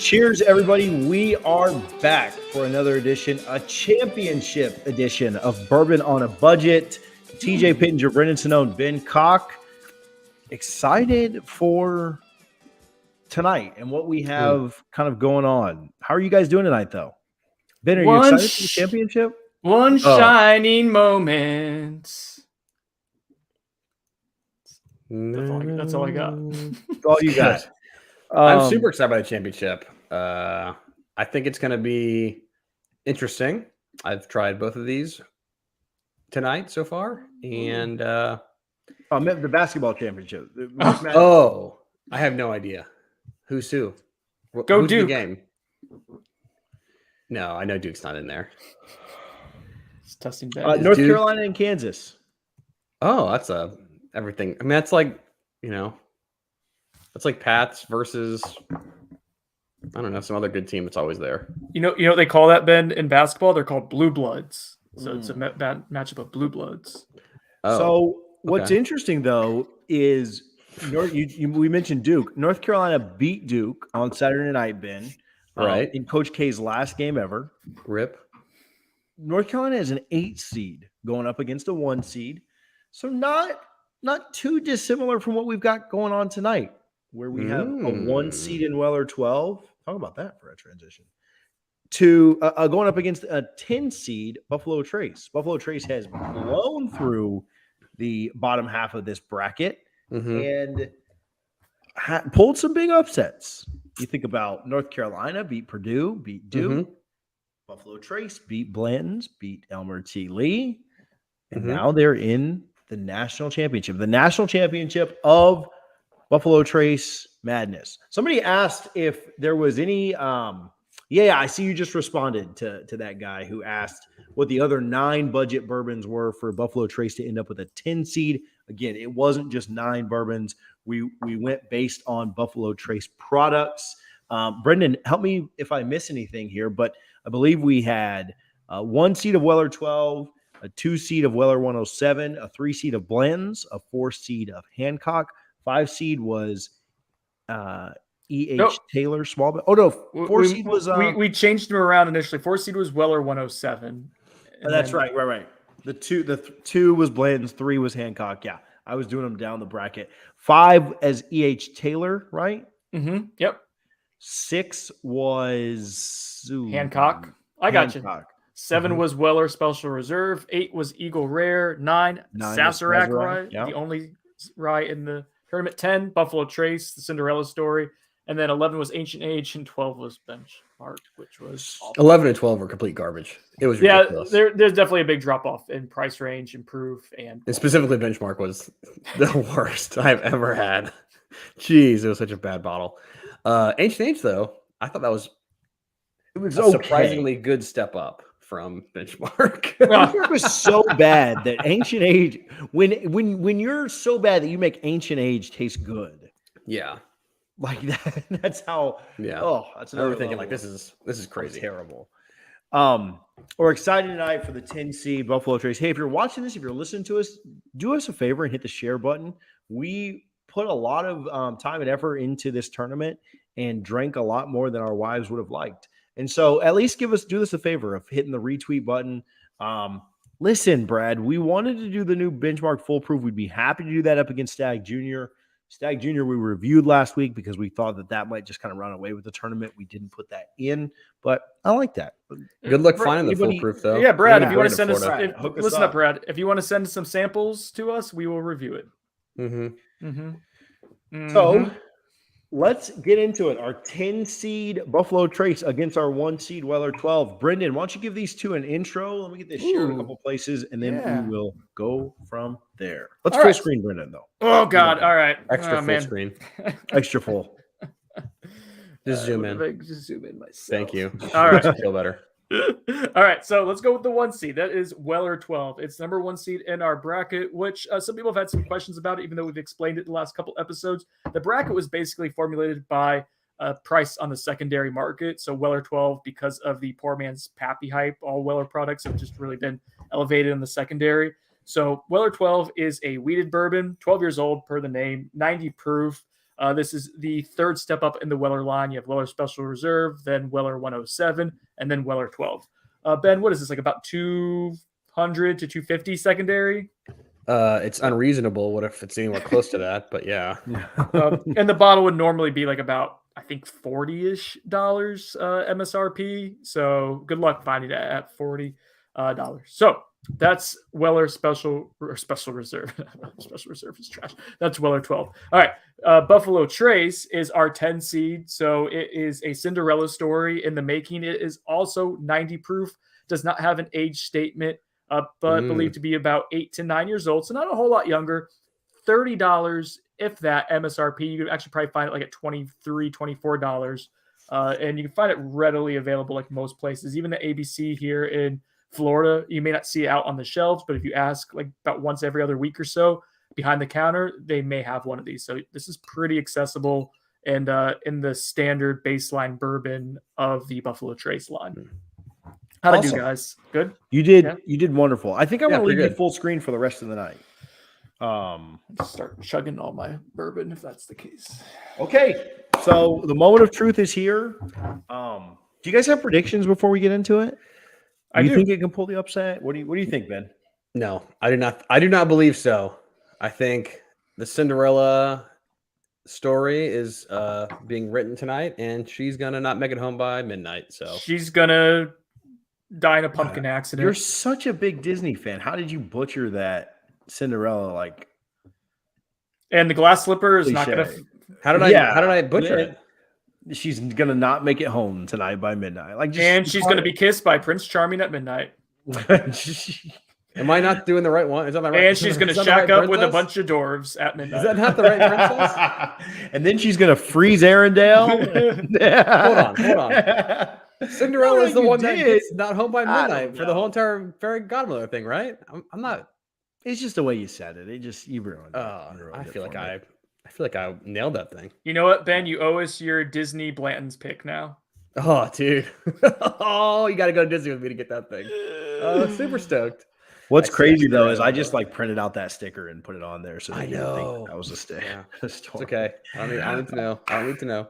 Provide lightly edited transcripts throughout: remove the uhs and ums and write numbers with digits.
Cheers, everybody. We are back for another edition, a championship edition of Bourbon on a Budget. TJ Pittenger, Brendan Sonnone, Ben Cock. Excited for tonight and what we have kind of going on. How are you guys doing tonight, though? Ben, are you excited for the championship? One shining moment. That's all I got. That's all you got. I'm super excited about the championship. I think it's going to be interesting. I've tried both of these tonight so far, and I meant the basketball championship. I have no idea who's who. Who's the Duke. game? No, I know Duke's not in there. It's testing bad. North Carolina and Kansas. Oh, that's everything. I mean, that's like that's like Pats versus I don't know, some other good team that's always there. You know what they call that, Ben, in basketball? They're called blue bloods. So it's a matchup of blue bloods. Oh, so what's interesting though is we mentioned Duke. North Carolina beat Duke on Saturday night, Ben. Right. In Coach K's last game ever. Rip. North Carolina is an 8 seed going up against a 1 seed. So not too dissimilar from what we've got going on tonight, where we have a 1 seed in Weller 12. Talk about that for a transition. To going up against a 10 seed Buffalo Trace. Buffalo Trace has blown through the bottom half of this bracket and pulled some big upsets. You think about North Carolina beat Purdue, beat Duke. Buffalo Trace beat Blanton's, beat Elmer T. Lee. And now they're in the national championship. The national championship of Buffalo Trace Madness. Somebody asked if there was any I see you just responded to that guy who asked what the other 9 budget bourbons were for Buffalo Trace to end up with a 10 seed. Again, it wasn't just 9 bourbons. We went based on Buffalo Trace products. Brendan, help me if I miss anything here, but I believe we had 1 seed of Weller 12, a 2 seed of Weller 107, a 3 seed of Blanton's, a 4 seed of Hancock, 5 seed was Taylor small. Oh no, 4 seed was we changed them around initially. 4 seed was Weller 107. That's right. The two was Blanton's, 3 was Hancock. Yeah, I was doing them down the bracket. 5 as Taylor, right? Yep. 6 was Hancock. I got you. 7 was Weller Special Reserve. 8 was Eagle Rare. 9 Sazerac Rye, the only rye in the tournament. 10 Buffalo Trace, the Cinderella Story. And then 11 was Ancient Age, and 12 was Benchmark, which was awful. 11 and 12 were complete garbage. It was ridiculous. There's definitely a big drop-off in price range, improve, and specifically Benchmark was the worst I've ever had. Jeez, it was such a bad bottle. Ancient Age, though, I thought it was a surprisingly good step up from Benchmark. Benchmark was so bad that Ancient Age, when you're so bad that you make Ancient Age taste good. Yeah. Like that. That's how. Yeah. Oh, that's another thinking level. like this is crazy. Terrible. We're excited tonight for the 10 seed Buffalo Trace. Hey, if you're watching this, if you're listening to us, do us a favor and hit the share button. We put a lot of time and effort into this tournament and drank a lot more than our wives would have liked. And so at least do us a favor of hitting the retweet button. Listen, Brad, we wanted to do the new Benchmark Full Proof. We'd be happy to do that up against Stag Jr. Stag Jr. we reviewed last week because we thought that might just kind of run away with the tournament. We didn't put that in, but I like that. Good luck finding the Full Proof, though. Yeah, Brad, if you want to send us, listen up, Brad. If you want to send some samples to us, we will review it. So let's get into it. Our 10 seed Buffalo Trace against our 1 seed Weller 12. Brendan, why don't you give these two an intro? Let me get this shared in a couple places, and then we will go from there. Let's full screen Brendan, though. Oh, God. All right. Extra full screen. Extra full. Just zoom in. Just zoom in myself. Thank you. All right. I feel better. All right, so let's go with the 1 seed. That is Weller 12. It's number 1 seed in our bracket, which some people have had some questions about it, even though we've explained it the last couple episodes. The bracket was basically formulated by price on the secondary market. So Weller 12, because of the poor man's Pappy hype, all Weller products have just really been elevated in the secondary. So Weller 12 is a wheated bourbon, 12 years old per the name, 90 proof. This is the third step up in the Weller line. You have Weller Special Reserve, then Weller 107, and then Weller 12. Ben, what is this, like about 200 to 250 secondary? It's unreasonable. What if it's anywhere close to that? But yeah. And the bottle would normally be like about, I think, $40-ish MSRP. So good luck finding it at $40. So that's Weller Special Reserve. Special Reserve is trash. That's Weller 12. All right. Buffalo Trace is our 10 seed. So it is a Cinderella story in the making. It is also 90 proof, does not have an age statement, but believed to be about 8 to 9 years old. So not a whole lot younger. $30, if that, MSRP. You could actually probably find it like at $23, $24. And you can find it readily available like most places. Even the ABC here in Florida, you may not see it out on the shelves, but if you ask like about once every other week or so behind the counter, they may have one of these. So this is pretty accessible and in the standard baseline bourbon of the Buffalo Trace line. How'd I do, guys? Good? You did wonderful. I think I'm going to leave you good. full screen for the rest of the night. Start chugging all my bourbon if that's the case. Okay. So the moment of truth is here. Do you guys have predictions before we get into it? Do you think it can pull the upset? What do you think, Ben? No, I do not. I do not believe so. I think the Cinderella story is being written tonight, and she's gonna not make it home by midnight. So she's gonna die in a pumpkin accident. You're such a big Disney fan. How did you butcher that Cinderella? Like, and the glass slipper is not gonna. How did I butcher it? She's gonna not make it home tonight by midnight. Like, and she's gonna be kissed by Prince Charming at midnight. Am I not doing the right one? Is that my right? And she's gonna shack up with a bunch of dwarves at midnight. Is that not the right princess? And then she's gonna freeze Arendelle. Hold on. Cinderella is the one that gets not home by midnight for the whole entire fairy godmother thing, right? I'm not. It's just the way you said it. You ruined it. I feel like I nailed that thing. You know what, Ben? You owe us your Disney Blanton's pick now. Oh, dude. Oh, you got to go to Disney with me to get that thing. Super stoked. What's crazy though is I just like printed out that sticker and put it on there, so I know think that was a stick. Yeah. It's okay. I don't need to know. I don't need to know.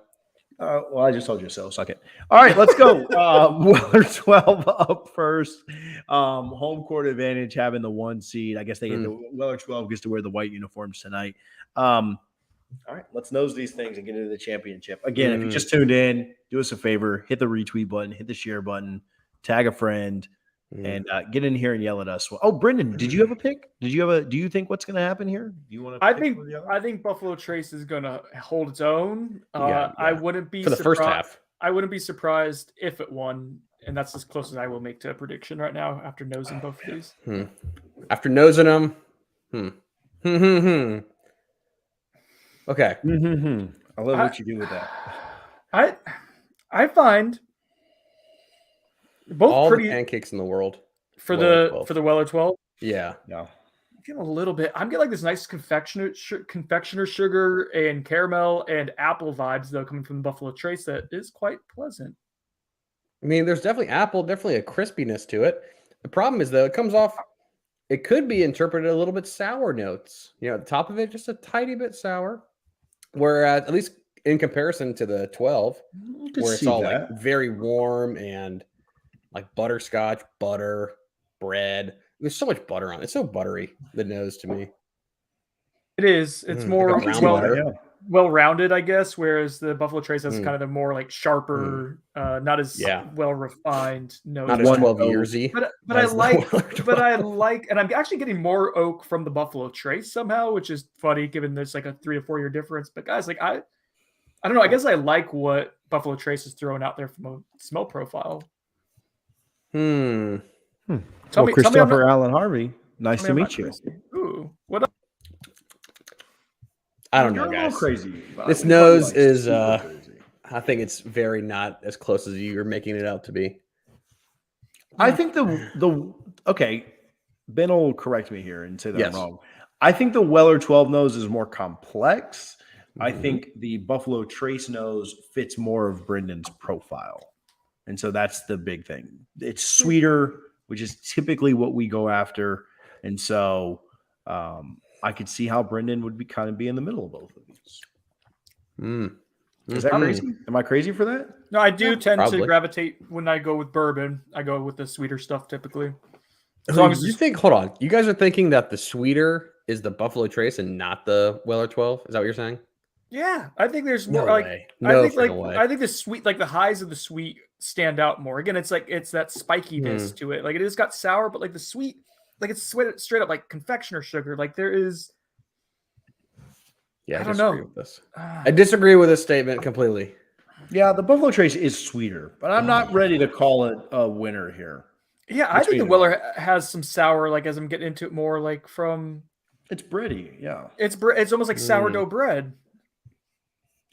Well, I just told you so. Suck it. All right, let's go. Weller 12 up first. Home court advantage, having the 1 seed. I guess they get the Weller 12 gets to wear the white uniforms tonight. All right, let's nose these things and get into the championship. Again, if you just tuned in, do us a favor, hit the retweet button, hit the share button, tag a friend, and get in here and yell at us. Oh, Brendan, did you have a pick? Do you think what's going to happen here? Do you want to? I think Buffalo Trace is going to hold its own. I wouldn't be for the first half. I wouldn't be surprised if it won, and that's as close as I will make to a prediction right now after nosing both of these. After nosing them, Okay. I love what you do with that. I find both all pretty the pancakes in the world for the Weller 12. Yeah. I'm getting a little bit. I'm getting like this nice confectioner sugar and caramel and apple vibes though coming from the Buffalo Trace that is quite pleasant. I mean, there's definitely a crispiness to it. The problem is though, it comes off. It could be interpreted a little bit sour notes. You know, at the top of it, just a tiny bit sour. Whereas, at least in comparison to the 12, where it's all like very warm and like butterscotch, butter, bread. There's so much butter on it. It's so buttery, the nose to me. It is. It's more well-rounded, I guess, whereas the Buffalo Trace has kind of the more like sharper, not as well-refined nose. Not as 12 yearsy. But I like, and I'm actually getting more oak from the Buffalo Trace somehow, which is funny given there's like a 3 to 4 year difference. But guys, like I don't know. I guess I like what Buffalo Trace is throwing out there from a smell profile. Tell me, Christopher Allen Harvey. Nice to meet you. Ooh, what up? I don't know, guys. Crazy. This nose is, I think it's very not as close as you're making it out to be. I think okay, Ben will correct me here and say that I'm wrong. I think the Weller 12 nose is more complex. I think the Buffalo Trace nose fits more of Brendan's profile. And so that's the big thing. It's sweeter, which is typically what we go after. And so I could see how Brendan would be in the middle of both of these. Is that crazy? Am I crazy for that? No, I do tend probably. to gravitate when I go with bourbon. I go with the sweeter stuff typically. As So long as you think? Hold on, you guys are thinking that the sweeter is the Buffalo Trace and not the Weller 12? Is that what you're saying? yeah, I think there's more No like way. I No think like freaking way. I think the sweet, like the highs of the sweet stand out more. Again, it's like it's that spikiness to it. Like it has got sour, but like the sweet, like it's straight up like confectioner sugar. Like there is. Yeah, I don't disagree know. with this. I disagree with this statement completely. Yeah, the Buffalo Trace is sweeter, but I'm not ready to call it a winner here. Yeah, I think the Between Weller has some sour. Like as I'm getting into it more, like from It's bready, yeah. it's almost like sourdough bread.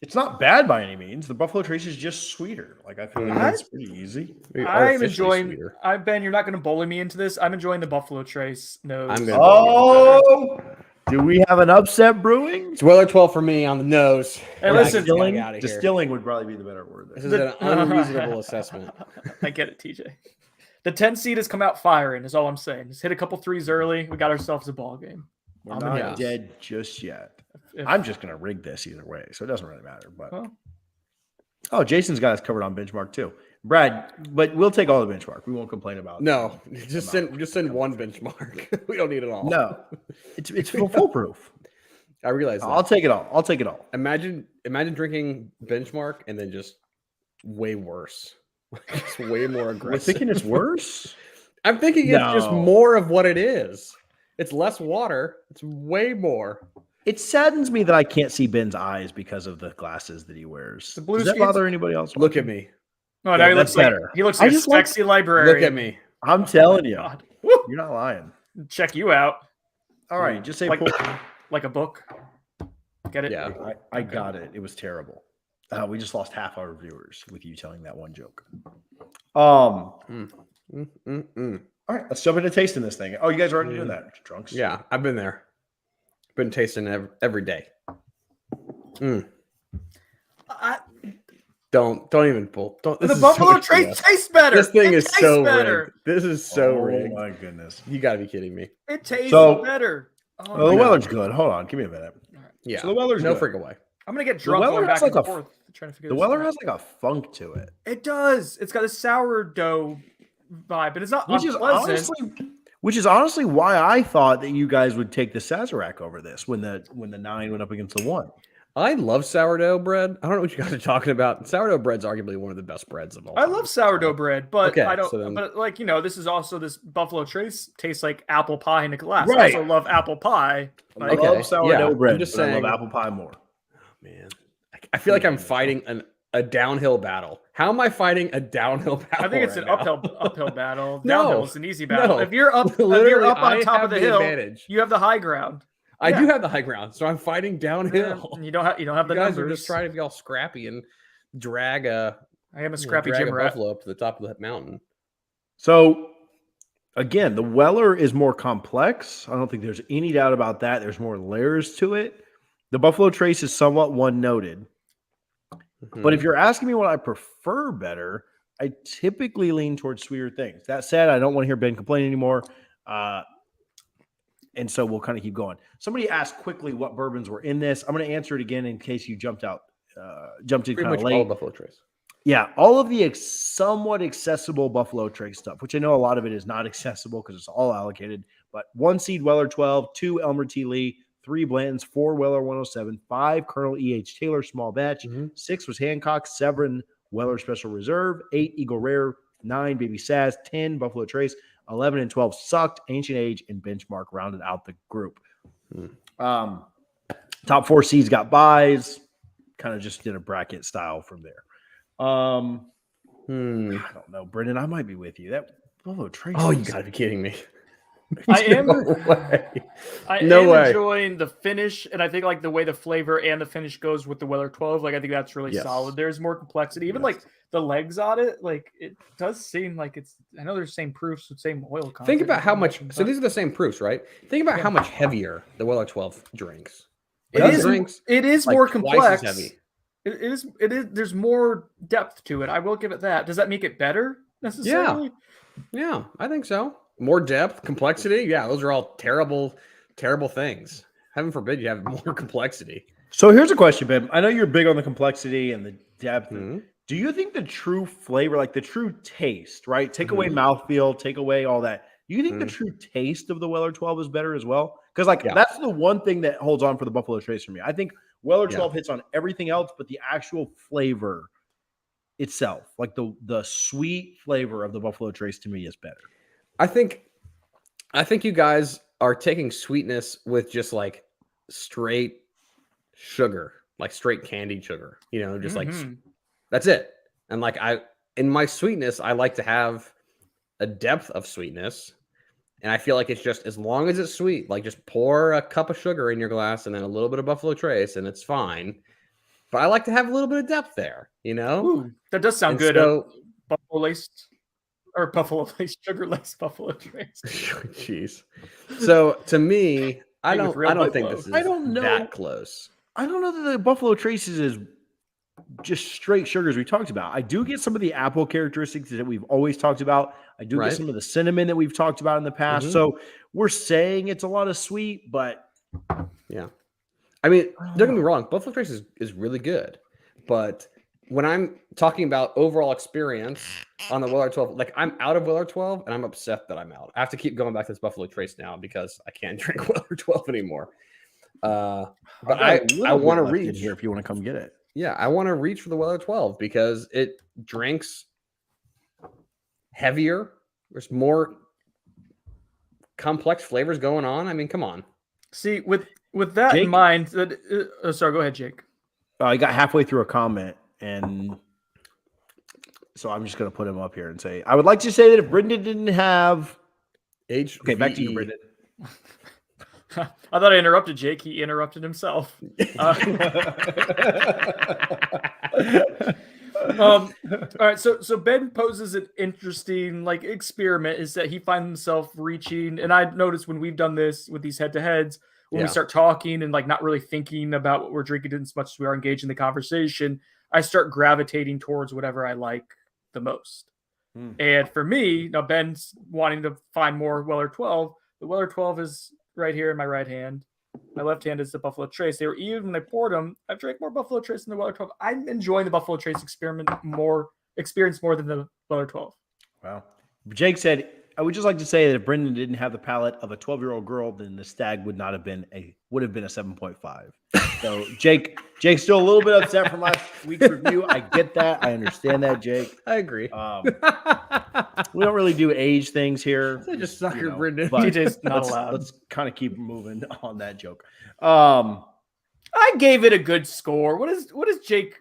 It's not bad by any means. The Buffalo Trace is just sweeter. Like I feel like that's pretty easy. Maybe I'm artificially enjoying. sweeter. Ben, you're not going to bully me into this. I'm enjoying the Buffalo Trace nose. I'm gonna. Oh, Do we have an upset brewing? it's Weller 12 for me on the nose. Hey, Yeah, listen, Distilling, get out of here. distilling would probably be the better word. This There. is an unreasonable assessment. I get it, TJ. The 10 seed has come out firing. Is all I'm saying. Just hit a couple threes early. We got ourselves a ball game. We're I'm not in house. dead just yet. If- I'm just gonna rig this either way, so it doesn't really matter. But Well, Jason's got us covered on benchmark too. Brad, but we'll take all the benchmark. We won't complain about it. No, just send one benchmark. We don't need it all. No, it's foolproof. I realize that. I'll take it all. I'll take it all. Imagine drinking benchmark and then just way worse. Just way more We're aggressive. thinking it's worse. I'm thinking it's just No. more of what it is. It's less water. It's way more. It saddens me that I can't see Ben's eyes because of the glasses that he wears. The blue Does that skins- bother anybody else? Look at me. no, now he that's looks like better. he looks I like a just like- sexy librarian. Look at me. I'm telling you, God. you're not lying. Check you out All right, just say like pull. like a book. Get it? Yeah. I got it. It was terrible. We just lost half our viewers with you telling that one joke. All right, let's jump into tasting this thing. Oh, you guys are already doing that, drunks. Yeah, I've been there. Been tasting every day. Don't even pull. Don't. This The is Buffalo so Trace BS. tastes better. This thing It is tastes so better. rigged. This is so Oh rigged. my goodness. You gotta be kidding me. It tastes So- better. Oh, Well, the my God. Weller's good. Hold on, give me a minute. Yeah. So the Weller's no good. freaking way. I'm gonna get drunk Weller going has back like and a- forth trying to figure The this Weller out. has like a funk to it, It does. It's got a sourdough vibe, but it's not which unpleasant. is honestly why I thought that you guys would take the Sazerac over this when the 9 went up against the 1. I love sourdough bread. I don't know what you guys are talking about. Sourdough bread's arguably one of the best breads of all I time. love sourdough bread, but Okay, I don't. so then- But like this is also this Buffalo Trace tastes like apple pie in a glass. Right. I also love apple pie. I Like, Okay, love sourdough yeah, bread, I'm just but I love saying- apple pie more. Man, I feel like I'm fighting a downhill battle. How am I fighting a downhill battle? I think it's right an now? uphill battle. No, Downhill is an easy battle. no. If you're up, Literally, on I top have of the the hill, advantage. you have the high ground. I Yeah. do have the high ground, so I'm fighting downhill. And you don't have the You guys numbers. are just trying to be all scrappy and drag a I am a scrappy drag gym a rat. buffalo up to the top of the mountain. So, again, the Weller is more complex. I don't think there's any doubt about that. There's more layers to it. The Buffalo Trace is somewhat one-noted. But if you're asking me what I prefer better, I typically lean towards sweeter things. That said, I don't want to hear Ben complain anymore. And so we'll kind of keep going. Somebody asked quickly what bourbons were in this. I'm going to answer it again in case you jumped in pretty kind much of all late. Buffalo Trace. Yeah, all of the somewhat accessible Buffalo Trace stuff, which I know a lot of it is not accessible because it's all allocated. But 1 seed Weller 12, 2 Elmer T. Lee, 3 Blantons, 4 Weller 107, 5 Colonel E.H. Taylor small batch, 6 was Hancock, 7 Weller Special Reserve, 8 Eagle Rare, 9 Baby Saz, 10 Buffalo Trace, 11 and 12 Sucked, Ancient Age, and Benchmark rounded out the group. Top 4 seeds got buys. Kind of just did a bracket style from there. I don't know, Brendan. I might be with you. That Buffalo Trace. Oh, you gotta be kidding me. I am. No way. I No am way. enjoying the finish, and I think like the way the flavor and the finish goes with the Weller 12. Like I think that's really Yes. solid. There's more complexity. Even like the legs on it, like it does seem like it's. I know there's same proofs, same oil content. Think about how much. but So these are the same proofs, right? Think about how much heavier the Weller 12 drinks. it Those is. drinks It is like more twice as complex. heavy. It is. It is. There's more depth to it. I will give it that. Does that make it better necessarily? Yeah, I think so. More depth, complexity. Yeah, those are all terrible, terrible things. Heaven forbid you have more complexity. So here's a question, Ben. I know you're big on the complexity and the depth. Mhm. Do you think the true flavor, like the true taste, right? Take away mouthfeel, take away all that. Do you think the true taste of the Weller 12 is better as well? Because Yeah. that's the one thing that holds on for the Buffalo Trace for me. I think Weller Yeah. 12 hits on everything else, but the actual flavor itself, like the sweet flavor of the Buffalo Trace to me is better. I think you guys are taking sweetness with just like straight sugar, like straight candied sugar, just like that's it. And like in my sweetness, I like to have a depth of sweetness. And I feel like it's just as long as it's sweet, like just pour a cup of sugar in your glass and then a little bit of Buffalo Trace and it's fine. But I like to have a little bit of depth there, Ooh, that does sound And good. so- Buffalo laced, sugar laced Buffalo Trace. Jeez. So to me, I With real don't think Buffalo. this is I don't know. that close. I don't know that the Buffalo Traces is just straight sugars we talked about. I do get some of the apple characteristics that we've always talked about. I do Right. get some of the cinnamon that we've talked about in the past. So we're saying it's a lot of sweet, but Yeah. I mean, don't get me wrong, Buffalo Trace is really good. But when I'm talking about overall experience on the Weller 12, like I'm out of Weller 12 and I'm upset that I'm out. I have to keep going back to this Buffalo Trace now because I can't drink Weller 12 anymore. But I want to reach here if you want to come get it. Yeah, I want to reach for the Weller 12 because it drinks heavier. There's more complex flavors going on. I mean, come on. See, with that Jake? in mind, sorry, go ahead, Jake. I got halfway through a comment, and so I'm just going to put him up here and say, I would like to say that if Brendan didn't have okay, back to you, Brendan. I thought I interrupted Jake. He interrupted himself. All right, so Ben poses an interesting experiment is that he finds himself reaching, and I noticed when we've done this with these head-to-heads, when we start talking and not really thinking about what we're drinking as much as we are engaged in the conversation, I start gravitating towards whatever I like the most. And for me, now Ben's wanting to find more Weller 12. The Weller 12 is right here in my right hand. My left hand is the Buffalo Trace. They were even when I poured them. I've drank more Buffalo Trace than the Weller 12. I'm enjoying the Buffalo Trace experience more than the Weller 12. Wow. Jake said, I would just like to say that if Brendan didn't have the palate of a 12-year-old girl, then the stag would have been a 7.5. So Jake's still a little bit upset from last week's review. I get that. I understand that, Jake. I agree. We don't really do age things here. I just sucker Brendan. TJ's not allowed. Let's kind of keep moving on that joke. I gave it a good score. What is Jake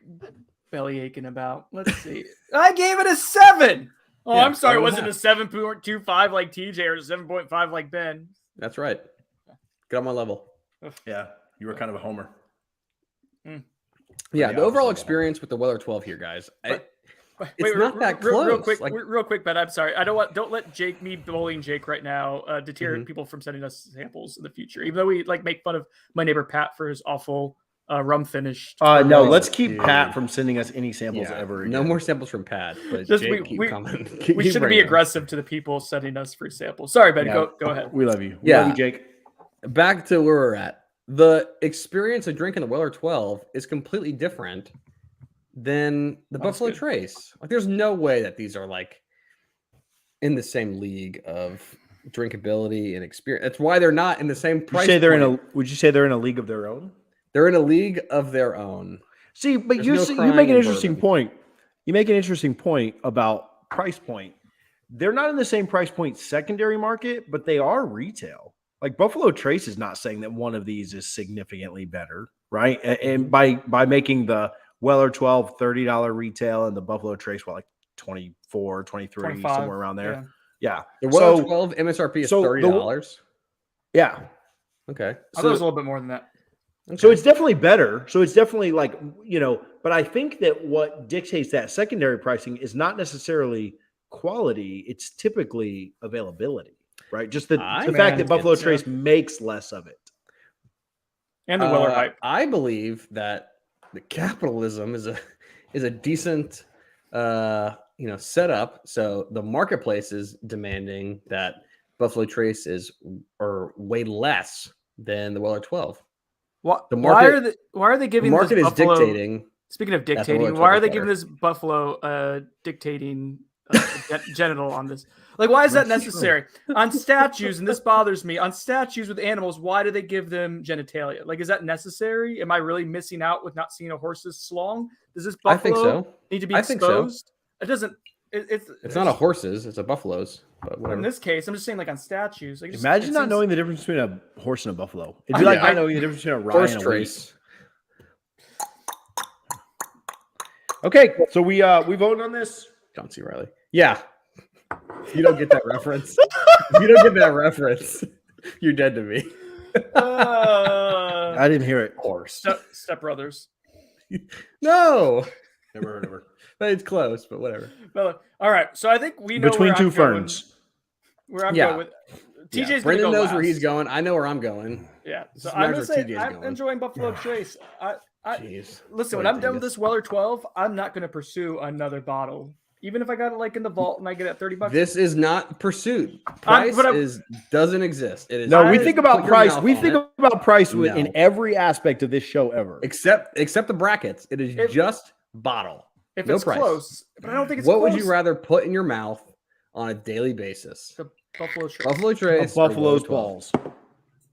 belly aching about? Let's see. I gave it a 7. Oh, Yeah, I'm sorry. It 7.5. wasn't a 7.25 like TJ or a 7.5 like Ben. That's right. Get on my level. Yeah, you were kind of a homer. Yeah, the the overall opposite of experience with the Weller 12 here, guys. It's Wait, not that close. Real quick, but I'm sorry. Don't let me bullying Jake right now deter people from sending us samples in the future. Even though we make fun of my neighbor Pat for his awful rum finished. No, let's keep Pat from sending us any samples ever again. No more samples from Pat. But Just Jake, keep coming. We shouldn't be aggressive to the people sending us free samples. Sorry, Ben. Yeah. Go ahead. We love you. We love you, Jake. Back to where we're at. The experience of drinking the Weller 12 is completely different than the Buffalo Trace. There's no way that these are in the same league of drinkability and experience. That's why they're not in the same price. Would you say they're in a league of their own? They're in a league of their own. See, but you make an interesting point. You make an interesting point about price point. They're not in the same price point secondary market, but they are retail. Like Buffalo Trace is not saying that one of these is significantly better, right? And by making the Weller 12 $30 retail and the Buffalo Trace, 24, 23, 25, somewhere around there. Yeah. The Weller 12 MSRP is $30. Yeah. Okay. I thought it was a little bit more than that. Okay. So it's definitely better. So it's definitely but I think that what dictates that secondary pricing is not necessarily quality. It's typically availability, right? Just the fact that Buffalo Trace makes less of it. And the Weller hype. I believe that the capitalism is a decent setup. So the marketplace is demanding that Buffalo Trace is way less than the Weller 12. Why, The why are they the giving market this is buffalo? dictating. Speaking of That's what dictating, we're why are told they for. giving this buffalo dictating genital on this? Like, why is that necessary? On statues, and this bothers me, on statues with animals, why do they give them genitalia? Like, is that necessary? Am I really missing out with not seeing a horse's slong? Does this I think buffalo so. need to be I think so. exposed? It doesn't. It's not a horse's, it's a buffalo's. But whatever. In this case, I'm just saying, like on statues. Like, Imagine not knowing the difference between a horse and a buffalo. It'd be like not knowing the difference between a rye horse and a trace. wheat. Okay, so we voted on this. John C. Riley. Yeah. If you don't get that reference, if you don't get that reference, you're dead to me. I didn't hear it. Horse. Step Brothers. No. Never heard of her. But it's close, but whatever. Well, all right. So I think we know Between where two I'm going, ferns. where I'm Yeah. going with. TJ's Yeah. gonna Brendan go knows last. where he's going. I know where I'm going. Yeah. So Just I'm matters gonna where say TJ's I'm going. enjoying Buffalo Trace. Jeez. Listen, when What a I'm done with dingus. this Weller 12, I'm not going to pursue another bottle, even if I got it like in the vault and I get it at $30. This is not pursuit. Price doesn't exist. It is. No, we just think about put your price. mouth We on think it. about price No. in every aspect of this show ever. except the brackets. It is just bottle. If No it's price. close, but I don't think it's What close. would you rather put in your mouth on a daily basis? The Buffalo Trace. Buffalo Trace, or Buffalo's Weller 12? balls.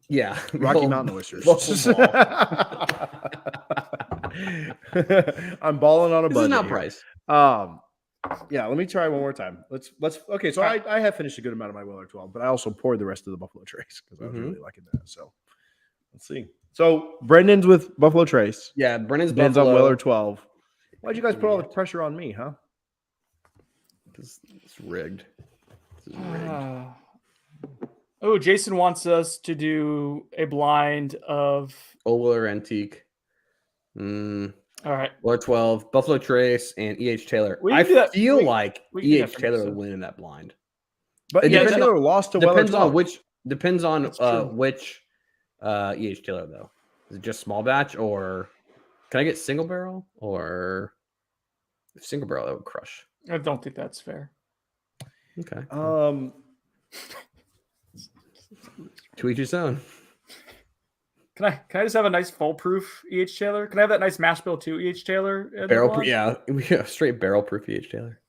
Yeah, Rocky Mountain oysters. Buffalo ball. I'm balling on a This budget. is not here. price. Yeah, let me try one more time. Let's okay. So I have finished a good amount of my Weller 12, but I also poured the rest of the Buffalo Trace because I was really liking that. So let's see. So Brendan's with Buffalo Trace. Yeah, Brennan's Ben's Buffalo. on Weller 12. Why'd you guys put all the pressure on me, huh? It's rigged. This is rigged. Oh, Jason wants us to do a blind of. Old Weller Antique. All right. Weller 12, Buffalo Trace, and E.H. Taylor. We I can do that- feel we- like we can do that E.H. for Taylor episode. would win in that blind. But It yeah, depends Taylor lost to Weller Depends 12. on which true. which E.H. Taylor though. Is it just small batch, or can I get single barrel, or single barrel that would crush? I don't think that's fair. Okay. To each his own. Can I just have a nice foolproof E.H. Taylor? Can I have that nice mash bill too, E.H. Taylor? in the Barrel blind? yeah, we have straight barrel proof E.H. Taylor.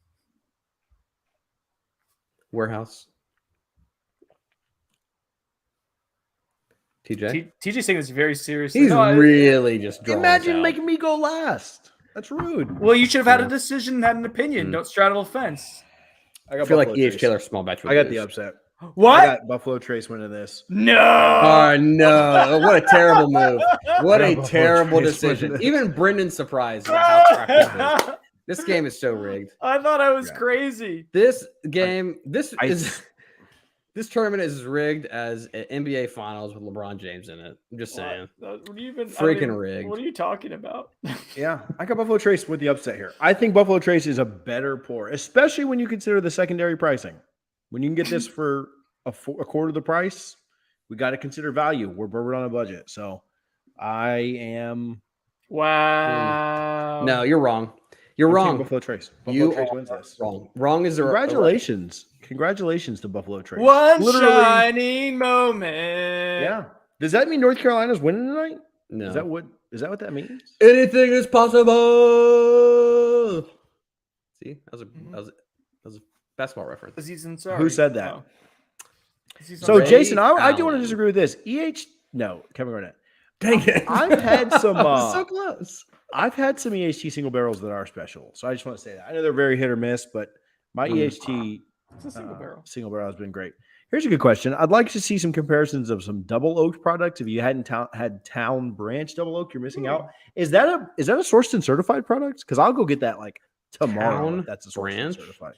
Warehouse. TJ. TJ's taking this very seriously. He's No, really just drawing Imagine us out. making me go last. That's rude. Well, you should have had a decision and had an opinion. Don't straddle the fence. I feel like E.H. Taylor small batch. I got the upset. What? I got Buffalo Trace winning this. No. Oh no! What a terrible move! What I a got Buffalo terrible Trace decision. winning Even Brendan's surprised at how crappy it is. This game is so rigged. I thought I was Yeah. crazy. This game, this tournament is as rigged as an NBA Finals with LeBron James in it. I'm just saying. What do you even, Freaking rigged. What are you talking about? Yeah, I got Buffalo Trace with the upset here. I think Buffalo Trace is a better pour, especially when you consider the secondary pricing. When you can get this for a quarter of the price, we got to consider value. We're bourbon on a budget. So I am. Wow. No, you're wrong. You're I'm taking wrong. Buffalo Trace. Buffalo You Trace are wins this. wrong. Wrong is a Congratulations. Congratulations to Buffalo Trace. One Literally- shining moment. Yeah. Does that mean North Carolina's winning tonight? No. Is that what that means? Anything is possible. See, that was a basketball reference. Aziz Ansari. Who said that? Oh. Aziz So Ansari. Jason, I do want to Allen. disagree with this. Kevin Garnett. Dang it! I've had some. so close. I've had some EHT single barrels that are special. So I just want to say that. I know they're very hit or miss, but my EHT It's a single barrel. single barrel has been great. Here's a good question. I'd like to see some comparisons of some double oak products. If you hadn't had Town Branch double oak, you're missing out. Is that a sourced and certified product? Because I'll go get that like tomorrow. Town if that's a sourced and Branch? certified.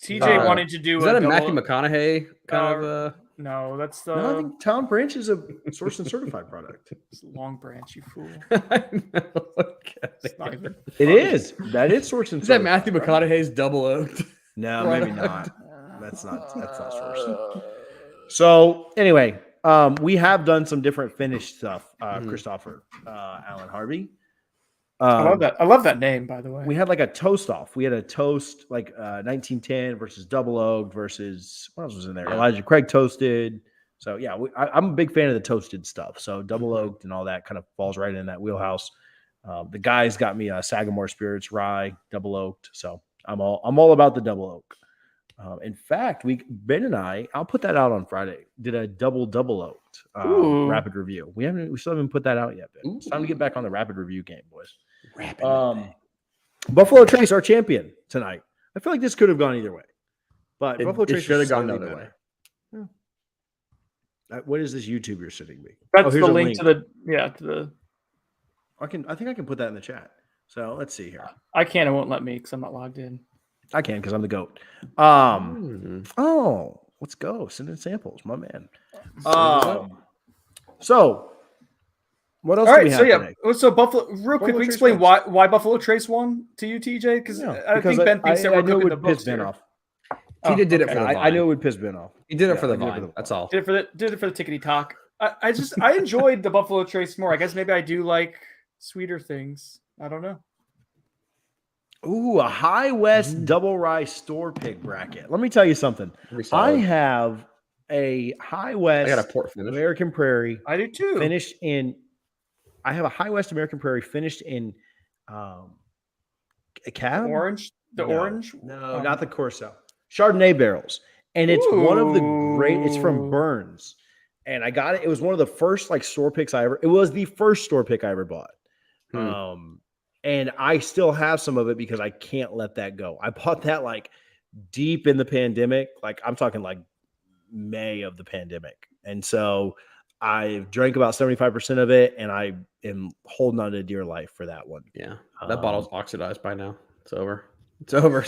TJ wanted to do Is that a double- Matthew McConaughey kind of? No, that's the No, I think Town Branch is a sourced and certified product. long branch, you fool. I know. It's not even It is. That is sourced and Is that certified. Matthew right? McConaughey's double oaked? No, Right maybe on. not. That's not sourced. So anyway, we have done some different finish stuff. Christopher, Alan Harvey. I love that. I love that name, by the way. We had like a toast off. We had a toast like 1910 versus double oak versus what else was in there? Yeah. Elijah Craig toasted. So yeah, I'm a big fan of the toasted stuff. So double oaked and all that kind of falls right in that wheelhouse. The guys got me a Sagamore Spirits rye double oaked, so I'm all about the double oak. In fact, Ben and I'll put that out on Friday. Did a double oaked rapid review. We still haven't put that out yet, Ben. It's time to get back on the rapid review game, boys. Buffalo Trace, our champion tonight. I feel like this could have gone either way, but Buffalo Trace should have gone the other way. Yeah. What is this YouTube you're sending me? That's the link to the. I think I can put that in the chat. So let's see here. I can't. It won't let me because I'm not logged in. I can because I'm the goat. Oh, let's go. Send in samples, my man. So what else do we have today? So Buffalo, real quick, we explain why Buffalo Trace won to you, TJ? Because I think Ben thinks that we're cooking the books Ben off. TJ did it for the Vine. I knew it would piss Ben off. He did it for the Vine. That's all. Did it for the tickety talk. I enjoyed the Buffalo Trace more. I guess maybe I do like sweeter things. I don't know. Ooh, a High West double rye store pick bracket. Let me tell you something. I have a High West. I got a port finish. American Prairie. I do too. I have a High West American Prairie finished in a cab. Orange. Orange? No, not the Corso. Chardonnay barrels. And it's one of the great. It's from Burns. And I got it. It was one of the first store picks it was the first store pick I ever bought. And I still have some of it because I can't let that go. I bought that deep in the pandemic. I'm talking May of the pandemic. And so I drank about 75% of it and I am holding on to dear life for that one. Yeah. That bottle's oxidized by now. It's over. It's over.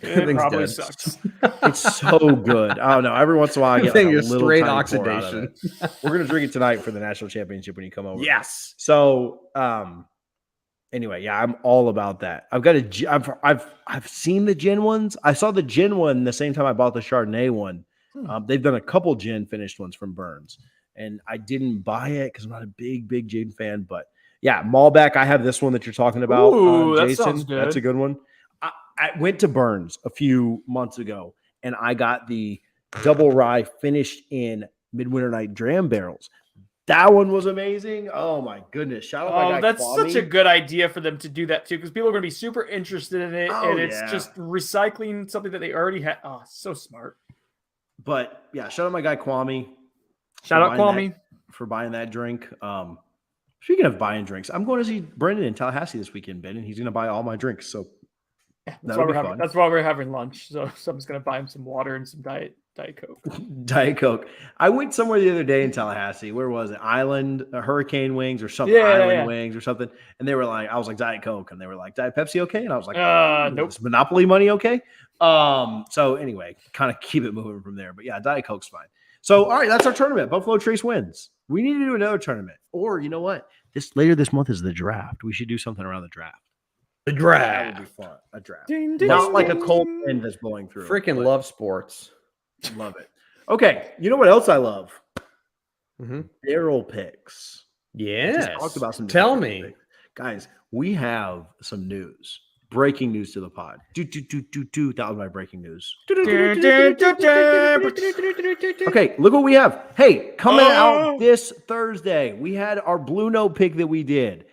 It probably sucks. It's so good. I don't know. Every once in a while I get a little straight tiny oxidation. We're going to drink it tonight for the national championship when you come over. Yes. So, anyway, yeah, I'm all about that. I've seen the gin ones. I saw the gin one the same time I bought the Chardonnay one. They've done a couple gin finished ones from Burns, and I didn't buy it because I'm not a big gin fan. But yeah, Malbec. I have this one that you're talking about, Jason. That sounds good. That's a good one. I went to Burns a few months ago, and I got the double rye finished in Midwinter Night dram barrels. That one was amazing. Oh my goodness! Shout out my guy. That's Kwame. such a good idea for them to do that too, because people are going to be super interested in it, and it's just recycling something that they already had. Oh, so smart. But yeah, shout out my guy Kwame. Shout out Kwame for buying that drink. Speaking of buying drinks, I'm going to see Brendan in Tallahassee this weekend, Ben, and he's going to buy all my drinks. So that's why we're having lunch. So someone's going to buy him some water and some Diet Coke. Diet Coke. I went somewhere the other day in Tallahassee. Where was it? Island, Hurricane Wings or something. Wings or something. And they were like, I was like, Diet Coke. And they were like, Diet Pepsi okay? And I was like, nope. Is Monopoly money okay? So anyway, kind of keep it moving from there. But yeah, Diet Coke's fine. So, all right, that's our tournament. Buffalo Trace wins. We need to do another tournament. Or you know what? Later this month is the draft. We should do something around the draft. The draft. That would be fun. A draft. Ding, ding, Not ding, like a cold wind that's blowing through. Freaking love sports. Love it. Okay. You know what else I love? Mm-hmm. Barrel picks. Yes. Just talked about some. Tell me. Picks. Guys, we have some news. Breaking news to the pod. That was my breaking news. Okay, look what we have. Hey, coming out this Thursday, we had our Blue Note pick that we did.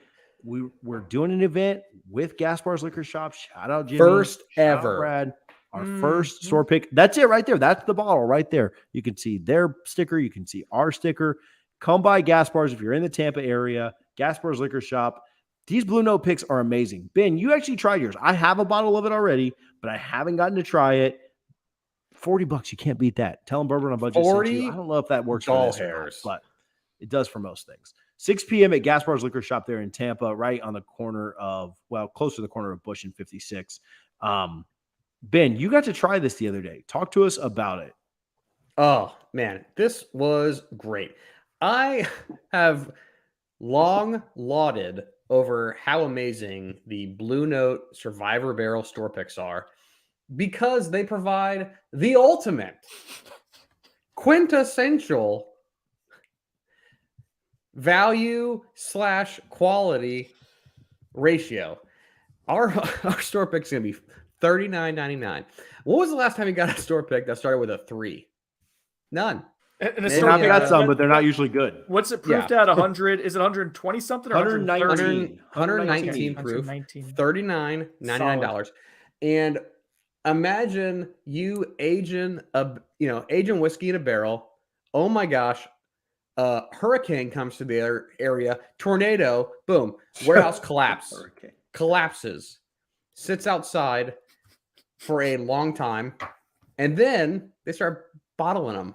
We're doing an event with Gaspar's Liquor Shop. Shout out Jimmy. First Shout ever. out Brad. Our first store pick. That's it right there. That's the bottle right there. You can see their sticker. You can see our sticker. Come by Gaspar's if you're in the Tampa area. Gaspar's Liquor Shop. These Blue Note picks are amazing. Ben, you actually tried yours. I have a bottle of it already, but I haven't gotten to try it. $40, you can't beat that. Tell them Bourbon on Budget. 40. I don't know if that works Doll for this hairs, but it does for most things. 6 p.m. at Gaspar's Liquor Shop there in Tampa, right on the corner of, close to the corner of Bush and 56. Ben, you got to try this the other day. Talk to us about it. Oh, man, this was great. I have long lauded over how amazing the Blue Note Survivor Barrel store picks are because they provide the ultimate quintessential value/quality ratio. Our store pick is going to be $39.99. What was the last time you got a store pick that started with a 3? None. And I've got some, but they're not usually good. What's it proofed at? 100? Is it 120 something or 119? 119 proof. $39.99. And imagine you aging whiskey in a barrel. Oh my gosh. Hurricane comes to the area. Tornado. Boom. Warehouse collapses. Sits outside for a long time. And then they start bottling them.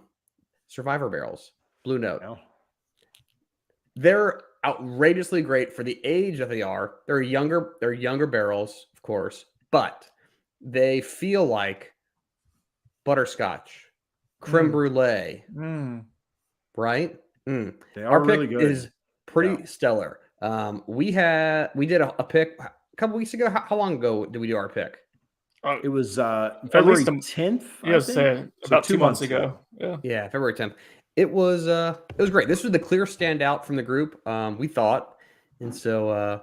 Survivor barrels, Blue Note. Oh. They're outrageously great for the age that they are. They're younger barrels, of course, but they feel like butterscotch, creme brulee, right? They are really good. Is pretty stellar. We did a pick a couple weeks ago. How long ago did we do our pick? It was February 10th. Yes, about 2 months ago. Yeah, February 10th. It was great. This was the clear standout from the group. We thought, and so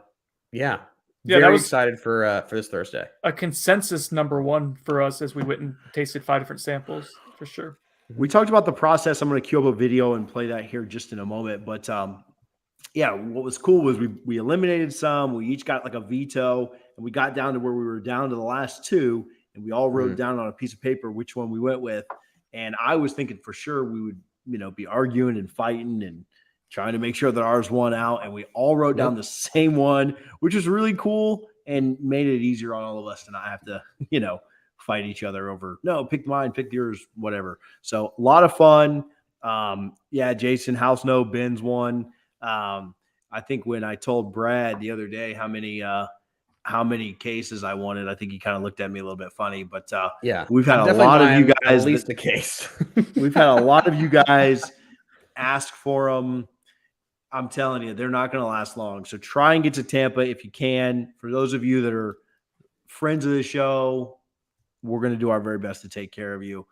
very excited for this Thursday. A consensus number one for us as we went and tasted 5 different samples for sure. We talked about the process. I'm going to cue up a video and play that here just in a moment. But what was cool was we eliminated some. We each got like a veto, and we got down to where we were down to the last 2, and we all wrote down on a piece of paper which one we went with. And I was thinking for sure we would, be arguing and fighting and trying to make sure that ours won out. And we all wrote down the same one, which was really cool and made it easier on all of us to not have to, fight each other over, no, pick mine, pick yours, whatever. So a lot of fun. Jason, house no, Ben's won. I think when I told Brad the other day how many cases I wanted, I think he kind of looked at me a little bit funny, but we've had a lot of you guys, at least the case. We've had a lot of you guys ask for them. I'm telling you, they're not going to last long. So try and get to Tampa if you can. For those of you that are friends of the show, we're going to do our very best to take care of you.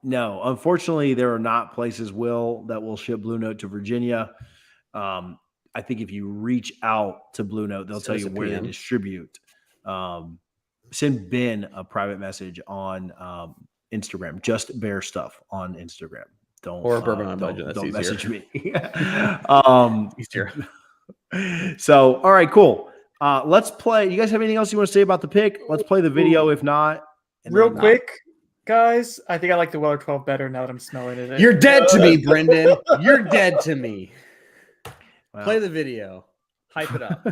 No, unfortunately, there are not places that will ship Blue Note to Virginia. I think if you reach out to Blue Note, they'll tell you where they distribute. Send Ben a private message on Instagram. Just Bear Stuff on Instagram. Or Bourbon on Budget. That's don't easier. Message me. Easier. So, all right, cool. Let's play. You guys have anything else you want to say about the pick? Let's play the video. If not, real quick, guys, I think I like the Weller 12 better now that I'm smelling it. You're dead to me, Brendan. You're dead to me. Wow. Play the video. Hype it up.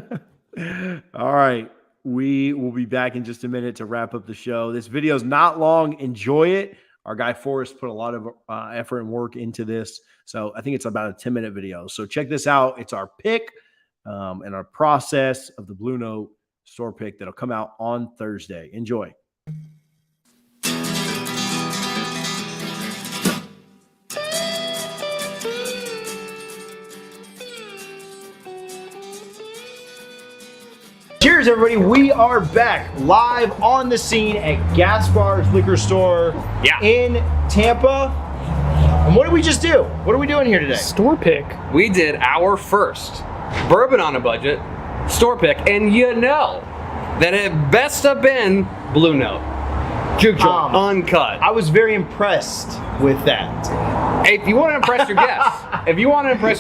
All right. We will be back in just a minute to wrap up the show. This video is not long. Enjoy it. Our guy Forrest put a lot of effort and work into this. So I think it's about a 10-minute video. So check this out. It's our pick and our process of the Blue Note store pick that'll come out on Thursday. Enjoy. Cheers, everybody. We are back live on the scene at Gaspar's liquor store in Tampa. And what did we just do? What are we doing here today? Store pick. We did our first bourbon on a budget store pick, and that it best have been Blue Note. Juke joint, uncut. I was very impressed with that. Hey, if you want to impress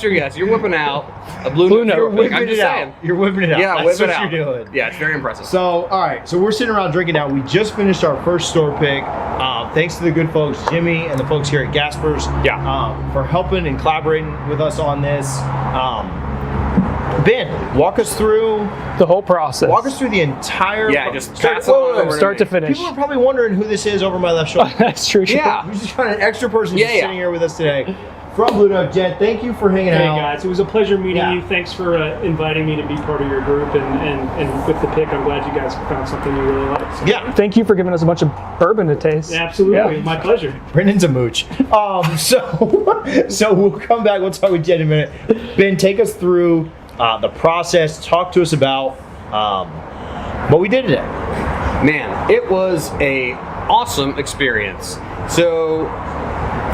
your guests, you're whipping out a Blue Note. You're whipping it out. You're whipping it out. Yeah, that's whip what it out. You're doing. Yeah, it's very impressive. So, all right. So we're sitting around drinking now. We just finished our first store pick. Thanks to the good folks, Jimmy and the folks here at Gaspar's, for helping and collaborating with us on this. Ben, walk us through the whole process. Walk us through the entire. Yeah, just pass it over start to finish. People are probably wondering who this is over my left shoulder. That's true. Yeah, we're just trying an extra person sitting here with us today. From Blue Note, Jen, thank you for hanging out. Hey guys, it was a pleasure meeting you. Thanks for inviting me to be part of your group, and with the pick, I'm glad you guys found something you really like. So. Yeah, thank you for giving us a bunch of bourbon to taste. Absolutely, my pleasure. Brendan's a mooch. So we'll come back. We'll talk with Jen in a minute. Ben, take us through the process. Talk to us about what we did today. Man, it was a awesome experience. So,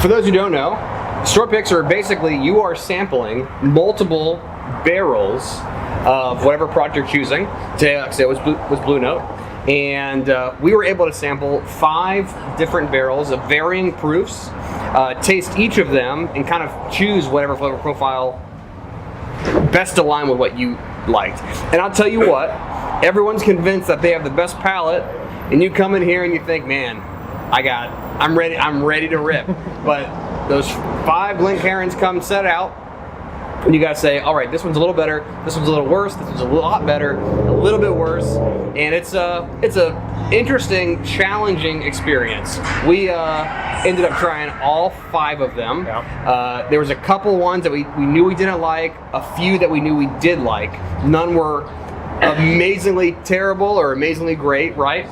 for those who don't know, store picks are basically you are sampling multiple barrels of whatever product you're choosing. Today, like I said, was Blue Note. and we were able to sample 5 different barrels of varying proofs, taste each of them, and kind of choose whatever flavor profile best aligned with what you liked. And I'll tell you what, everyone's convinced that they have the best palate, and you come in here and you think, man, I'm ready to rip. But those 5 Glencairns come set out, and you gotta say, all right, this one's a little better, this one's a little worse, this one's a lot better, a little bit worse, and it's a interesting, challenging experience. We ended up trying all 5 of them. Yeah. There was a couple ones that we knew we didn't like, a few that we knew we did like. None were amazingly terrible or amazingly great, right?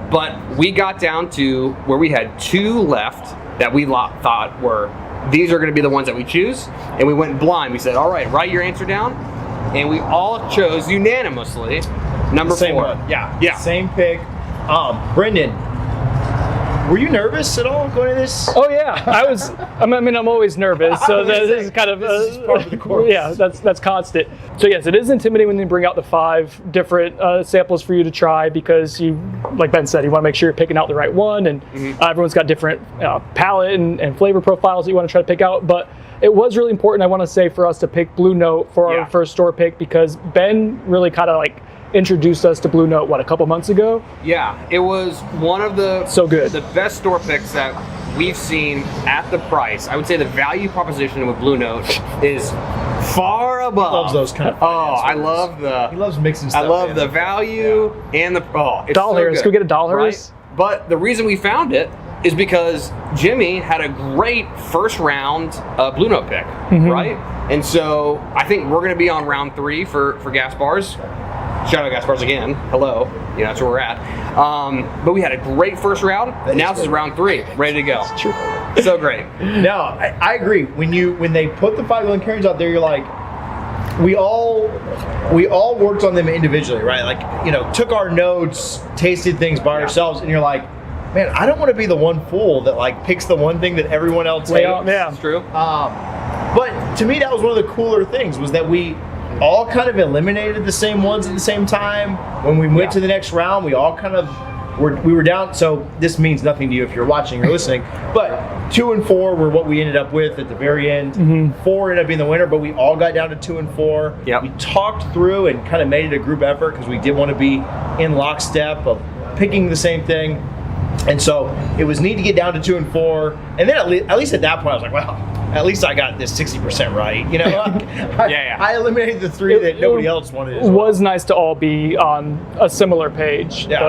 But we got down to where we had 2 left that we thought were, these are going to be the ones that we choose, and we went blind. We said, all right, write your answer down, and we all chose unanimously number 4. One. Yeah. Same pick. Brendan, were you nervous at all going to this? Oh yeah, I'm always nervous. So this is kind of this is part of the course. Yeah, that's constant. So yes, it is intimidating when they bring out the 5 different samples for you to try, because you, like Ben said, you want to make sure you're picking out the right one, and everyone's got different palate and flavor profiles that you want to try to pick out. But it was really important, I want to say, for us to pick Blue Note for our first store pick, because Ben really kind of like introduced us to Blue Note, a couple months ago? Yeah, it was one of the the best store picks that we've seen at the price. I would say the value proposition with Blue Note is far above. He loves those kind of. I love he loves mixing stuff. I love the value and the it's $1. So Can we get $1? Right? But the reason we found it is because Jimmy had a great first round Blue Note pick, right? And so I think we're going to be on round 3 for Gaspar's. Shout out Gaspar's again. Hello. That's where we're at. But we had a great first round. Now this is round 3. Ready to go. That's true. So great. No, I agree. When they put the 5 Glencairns out there, you're like, we all worked on them individually, right? Like, took our notes, tasted things by ourselves, and you're like, man, I don't want to be the one fool that like picks the one thing that everyone else hates. Yeah, it's true. But to me, that was one of the cooler things, was that we all kind of eliminated the same ones at the same time. When we went to the next round, we all kind of we were down. So this means nothing to you if you're watching or listening, but 2 and 4 were what we ended up with at the very end. 4 ended up being the winner, but we all got down to 2 and 4. Yep. We talked through and kind of made it a group effort, because we did want to be in lockstep of picking the same thing. And so it was neat to get down to 2 and 4. And then at least at that point, I was like, wow, at least I got this 60% right. I eliminated the 3 that nobody else wanted. It was nice to all be on a similar page. Yeah.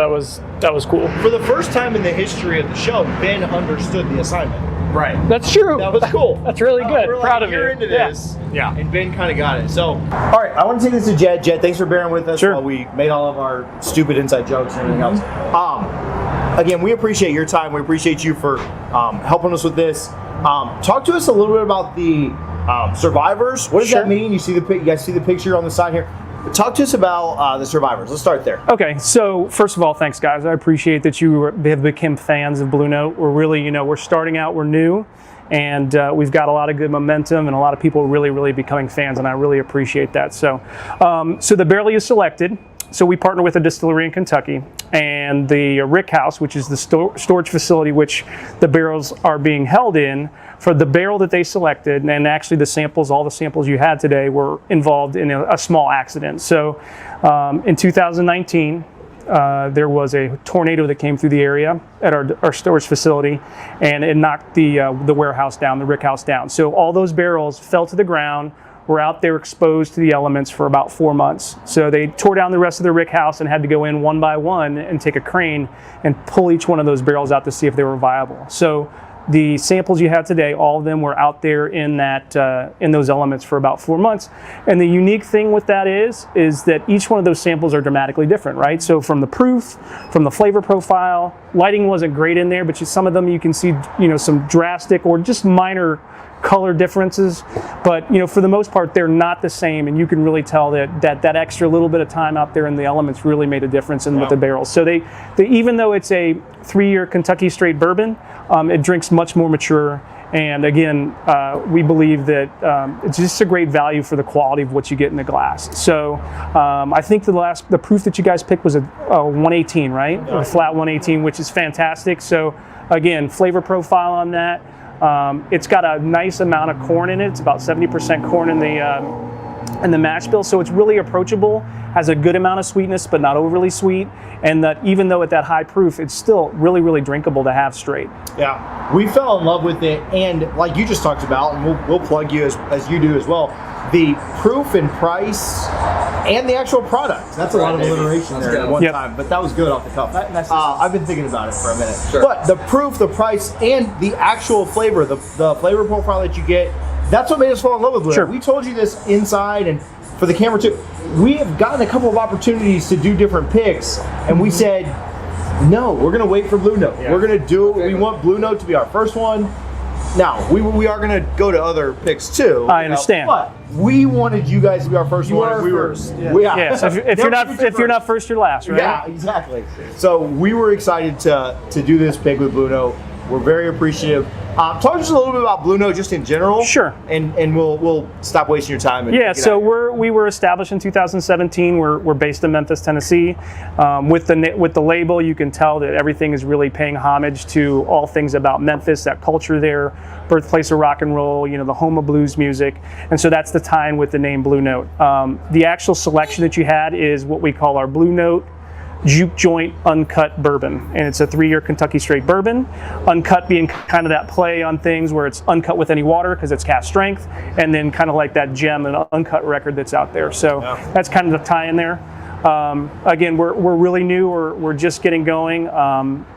That was cool. For the first time in the history of the show, Ben understood the assignment. Right. That's true. That was cool. That's really good. We're Proud of you. You're into this. Yeah. And Ben kind of got it. So, all right, I want to take this to Jed. Jed, thanks for bearing with us while we made all of our stupid inside jokes and everything else. Again, we appreciate your time. We appreciate you for helping us with this. Talk to us a little bit about the survivors. What does that mean? You guys see the picture on the side here. Talk to us about the survivors. Let's start there. Okay, so first of all, thanks guys. I appreciate that you have become fans of Blue Note. We're really, we're starting out, we're new, and we've got a lot of good momentum and a lot of people really, really becoming fans, and I really appreciate that. So, so the barrel you selected. So we partner with a distillery in Kentucky, and the Rick House, which is the storage facility which the barrels are being held in, for the barrel that they selected, and actually all the samples you had today were involved in a small accident. So in 2019, there was a tornado that came through the area at our storage facility, and it knocked the warehouse down, the Rick House down. So all those barrels fell to the ground, were out there exposed to the elements for about 4 months. So they tore down the rest of the Rick House and had to go in one by one and take a crane and pull each one of those barrels out to see if they were viable. So the samples you had today, all of them were out there in those elements for about 4 months. And the unique thing with that is that each one of those samples are dramatically different, right? So from the proof, from the flavor profile, lighting wasn't great in there, but some of them you can see, some drastic or just minor color differences, but for the most part they're not the same, and you can really tell that extra little bit of time out there in the elements really made a difference with the barrels. So they even though it's a 3-year Kentucky straight bourbon, it drinks much more mature, And again, we believe that it's just a great value for the quality of what you get in the glass. So I think the proof that you guys picked was a 118, right? A flat 118, which is fantastic. So again, flavor profile on that. It's got a nice amount of corn in it. It's about 70% corn in the mash bill, so it's really approachable. Has a good amount of sweetness, but not overly sweet. And that even though at that high proof, it's still really, really drinkable to have straight. Yeah, we fell in love with it, and like you just talked about, and we'll plug you as you do as well. The proof and price and the actual product. That's a lot of alliteration there at one time, but that was good off the cuff. I've been thinking about it for a minute. Sure. But the proof, the price, and the actual flavor, the flavor profile that you get, that's what made us fall in love with Blue. Sure. We told you this inside and for the camera too. We have gotten a couple of opportunities to do different picks, and we said, no, we're going to wait for Blue Note. Yeah. We're going to do it. We want Blue Note to be our first one. Now, we are going to go to other picks too. I understand. But we wanted you guys to be our first one. You are first. Yeah. So if you're not first, you're last, right? Yeah, exactly. So we were excited to do this pick with Blue Note. We're very appreciative. Talk just a little bit about Blue Note just in general. Sure. And we'll stop wasting your time. Yeah, so we were established in 2017. We're based in Memphis, Tennessee. With the label, you can tell that everything is really paying homage to all things about Memphis, that culture there, birthplace of rock and roll, the home of blues music. And so that's the tie-in with the name Blue Note. The actual selection that you had is what we call our Blue Note Juke Joint Uncut Bourbon, and it's a 3-year Kentucky straight bourbon. Uncut being kind of that play on things where it's uncut with any water because it's cast strength, and then kind of like that gem and uncut record that's out there. So that's kind of the tie in there. Again, we're really new. We're just getting going.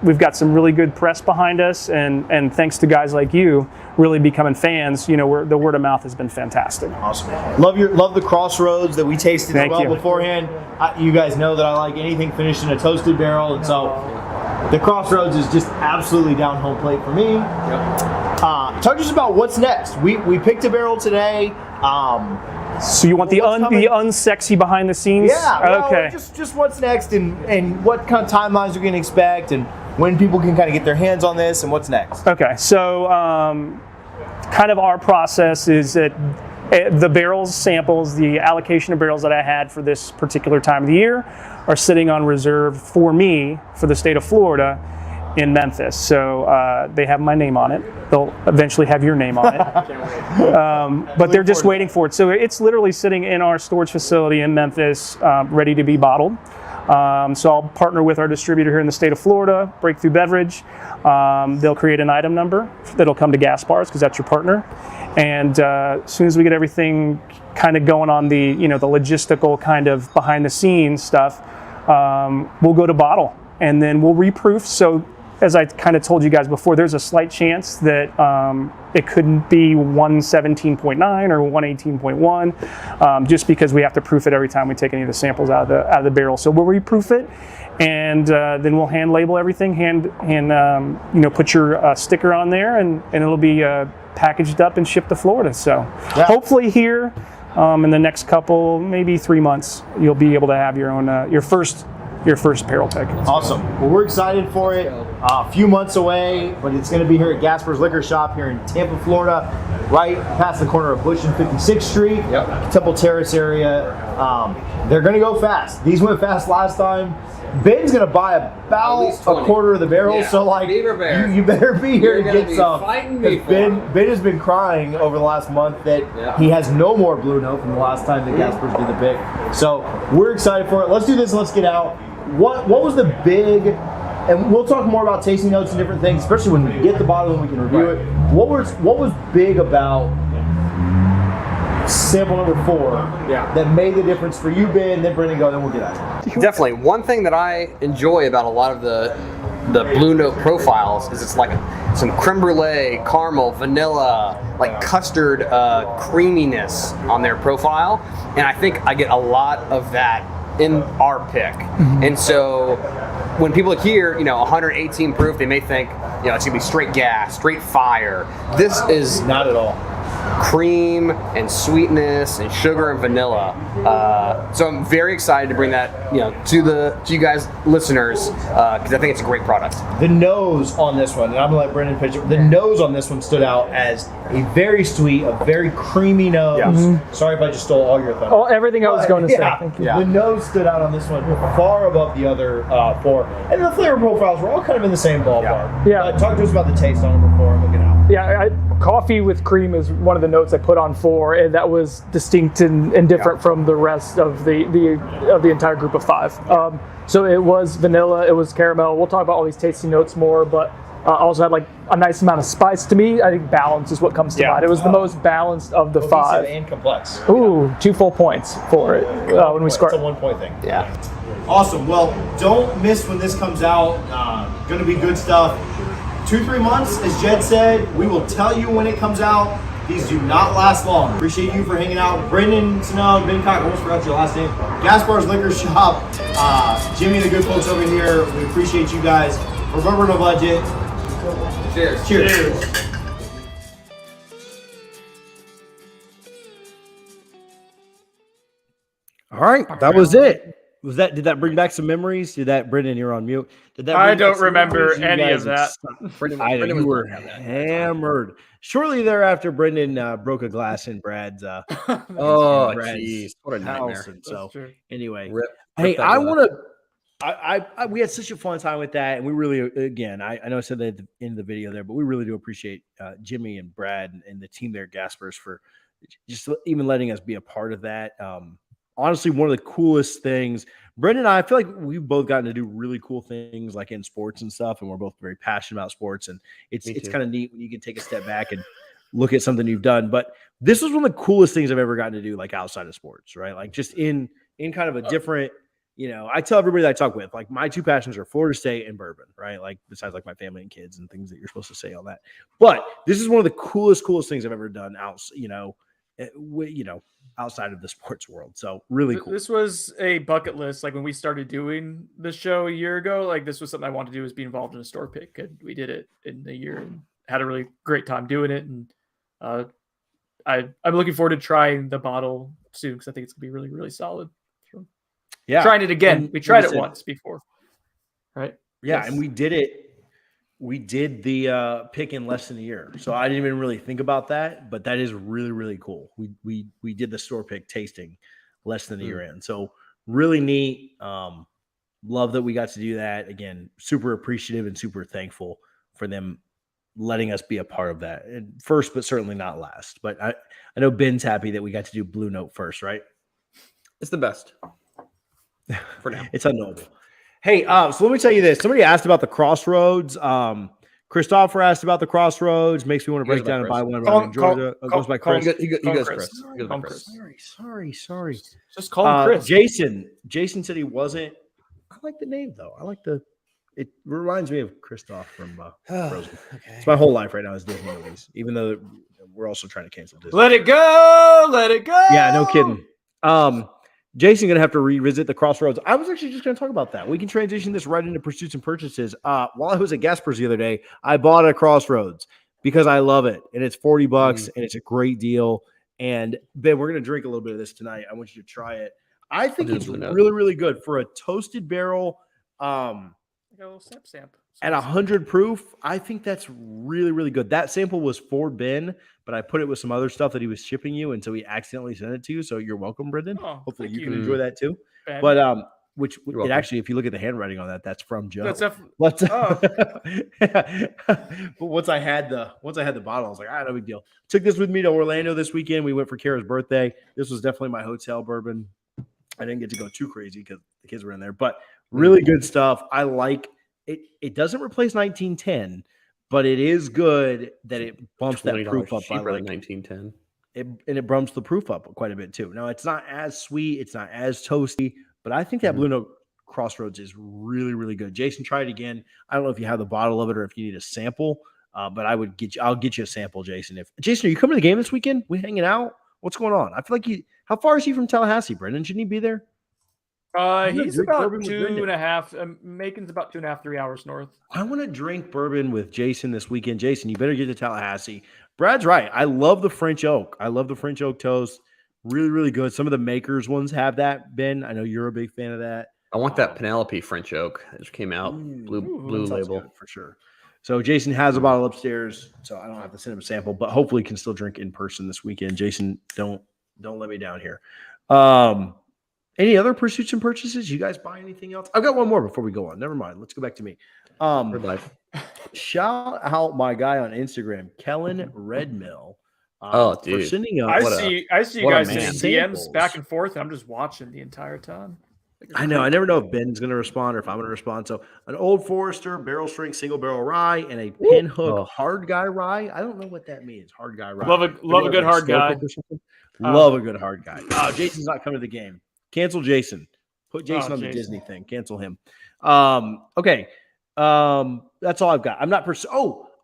We've got some really good press behind us, and thanks to guys like you really becoming fans, the word of mouth has been fantastic. Awesome. Love the Crossroads that we tasted as well beforehand. You guys know that I like anything finished in a toasted barrel, and so the Crossroads is just absolutely down home plate for me. Talk to us about what's next. We picked a barrel today. So you want the unsexy behind the scenes? Yeah. Okay. Just what's next, and what kind of timelines we can expect, and when people can kind of get their hands on this, and what's next. Okay. So kind of our process is that the barrels samples, the allocation of barrels that I had for this particular time of the year are sitting on reserve for me for the state of Florida in Memphis. So they have my name on it. They'll eventually have your name on it. But they're just waiting for it. So it's literally sitting in our storage facility in Memphis, ready to be bottled. So I'll partner with our distributor here in the state of Florida, Breakthrough Beverage. They'll create an item number that'll come to Gaspar's because that's your partner. And as soon as we get everything kind of going on the the logistical kind of behind the scenes stuff, we'll go to bottle, and then we'll reproof. So as I kind of told you guys before, there's a slight chance that it couldn't be 117.9 or 118.1, just because we have to proof it every time we take any of the samples out of the barrel. So we'll reproof it, and then we'll hand label everything, put your sticker on there, and it'll be packaged up and shipped to Florida. So hopefully here in the next couple, maybe 3 months, you'll be able to have your own your first barrel pick. Awesome. Well, we're excited for it. A few months away, but it's going to be here at Gaspar's Liquor Shop here in Tampa, Florida, right past the corner of Bush and 56th Street, Temple Terrace area. They're going to go fast. These went fast last time. Ben's going to buy about a quarter of the barrel, so you better be here to get some. Ben has been crying over the last month that he has no more Blue Note from the last time that Gaspar's did the pick. So we're excited for it. Let's do this. Let's get out. What was the big, and we'll talk more about tasting notes and different things, especially when we get the bottle and we can review it. What was big about sample number 4 that made the difference for you, Ben? Then Brendan, then we'll get out. Definitely. One thing that I enjoy about a lot of the Blue Note profiles is it's like some creme brulee, caramel, vanilla, like custard creaminess on their profile, and I think I get a lot of that in our pick. And so when people hear 118 proof, they may think it's gonna be straight gas, straight fire. This is not at all. cream and sweetness and sugar and vanilla. So I'm very excited to bring that, to you guys listeners, because I think it's a great product. The nose on this one, and I'm gonna let Brendan pitch it. The nose on this one stood out as a very sweet, a very creamy nose. Yeah. Sorry if I just stole all your thunder. Oh, everything I was going to say. Thank you. The nose stood out on this one far above the other four, and the flavor profiles were all kind of in the same ballpark. Yeah. Talk to us about the taste on them before and look it out. Yeah, coffee with cream is one of the notes I put on 4, and that was distinct and different from the rest of the entire group of 5. So it was vanilla, it was caramel. We'll talk about all these tasty notes more, but also had like a nice amount of spice. To me, I think balance is what comes to mind. It was the most balanced of the 5. And complex. Ooh, 2 full points for it when we scored. It's a 1 point thing. Yeah. Awesome. Well, don't miss when this comes out. Going to be good stuff. 2-3 months, as Jed said, we will tell you when it comes out. These do not last long. Appreciate you for hanging out. Brendan Snow, Ben Cock, almost forgot your last name. Gaspar's Liquor Shop, Jimmy and the good folks over here. We appreciate you guys. Remember no budget. Cheers. Cheers. All right, that was it. Did that bring back some memories? Brendan, you're on mute. Did that? I don't remember any of that. You were hammered. Shortly thereafter, Brendan broke a glass in Brad's. Oh, jeez, what a nightmare. House, and so anyway, Rip hey, that I glass. want to. We had such a fun time with that, and we really, again, I know I said that at the end of the video there, but we really do appreciate Jimmy and Brad and the team there, Gaspers, for just even letting us be a part of that. Honestly, one of the coolest things, Brendan and I feel like we've both gotten to do really cool things like in sports and stuff. And we're both very passionate about sports. And it's kind of neat when you can take a step back and look at something you've done. But this was one of the coolest things I've ever gotten to do, like outside of sports, right? Like just in kind of a different, I tell everybody that I talk with, like my 2 passions are Florida State and bourbon, right? Like besides like my family and kids and things that you're supposed to say on that. But this is one of the coolest things I've ever done outside of the sports world. So really cool. This was a bucket list. Like when we started doing the show a year ago, like this was something I wanted to do, was be involved in a store pick. And we did it in a year and had a really great time doing it. And I'm looking forward to trying the bottle soon because I think it's gonna be really, really solid. So, trying it again. And we tried it once before. Right. Yeah. Yes. And we did it. We did the pick in less than a year. So I didn't even really think about that, but that is really, really cool. We did the store pick tasting less than a year in. So really neat. Love that we got to do that. Again, super appreciative and super thankful for them letting us be a part of that. And first, but certainly not last. But I know Ben's happy that we got to do Blue Note first, right? It's the best. For now. It's unknowable. Hey, so let me tell you this. Somebody asked about the Crossroads. Christopher asked about the Crossroads. Makes me want to break down and buy one in Georgia. Goes by Chris. He goes Chris. Sorry. Just call him Chris. Jason said he wasn't. I like the name though. It reminds me of Christoph from Frozen. Okay. It's my whole life right now is Disney movies, even though we're also trying to cancel Disney. Let it go. Let it go. Yeah, no kidding. Jason's going to have to revisit the Crossroads. I was actually just going to talk about that. We can transition this right into pursuits and purchases. While I was at Gaspar's the other day, I bought a Crossroads because I love it. And it's $40 and it's a great deal. And Ben, we're going to drink a little bit of this tonight. I want you to try it. I think it's really, really good for a toasted barrel. A little samp. At 100 proof, I think that's really, really good. That sample was for Ben, but I put it with some other stuff that he was shipping you, and so he accidentally sent it to you. So you're welcome, Brendan. Oh, hopefully you can enjoy that too. Ben. But it actually, if you look at the handwriting on that, that's from Joe. But once I had the bottle, I was like, no big deal. Took this with me to Orlando this weekend. We went for Kara's birthday. This was definitely my hotel bourbon. I didn't get to go too crazy because the kids were in there, but really good stuff. I like it. It doesn't replace 1910, but it is good that it bumps that proof up by like 1910. It bumps the proof up quite a bit too. Now it's not as sweet, it's not as toasty, but I think that Blue Note Crossroads is really, really good. Jason, try it again. I don't know if you have the bottle of it or if you need a sample, but I'll get you a sample, Jason. Jason, are you coming to the game this weekend? We hanging out? What's going on? I feel like how far is he from Tallahassee, Brendan? Shouldn't he be there? He's about 2.5. Macon's about 2.5, 3 hours north. I want to drink bourbon with Jason this weekend. Jason, you better get to Tallahassee. Brad's right. I love the French oak. I love the French oak toast. Really, really good. Some of the makers ones have that, Ben. I know you're a big fan of that. I want that Penelope French oak that just came out. Blue that sounds label. good for sure. So Jason has a bottle upstairs, so I don't have to send him a sample, but hopefully can still drink in person this weekend. Jason, don't let me down here. Any other pursuits and purchases? You guys buy anything else? I've got one more before we go on. Never mind. Let's go back to me. Good life. Shout out my guy on Instagram, Kellen Redmill. Dude. For sending up. I see you what a guys man. sending DMs back and forth. I'm just watching the entire time. I know. I never know if Ben's going to respond or if I'm going to respond. So an Old Forester barrel strength single barrel rye and a pinhook hard guy rye. I don't know what that means. Hard guy rye. Love a good hard guy. Love a good hard guy. Oh, Jason's not coming to the game. Cancel Jason. Put Jason on the Disney thing. Cancel him. Okay. That's all I've got. I'm not.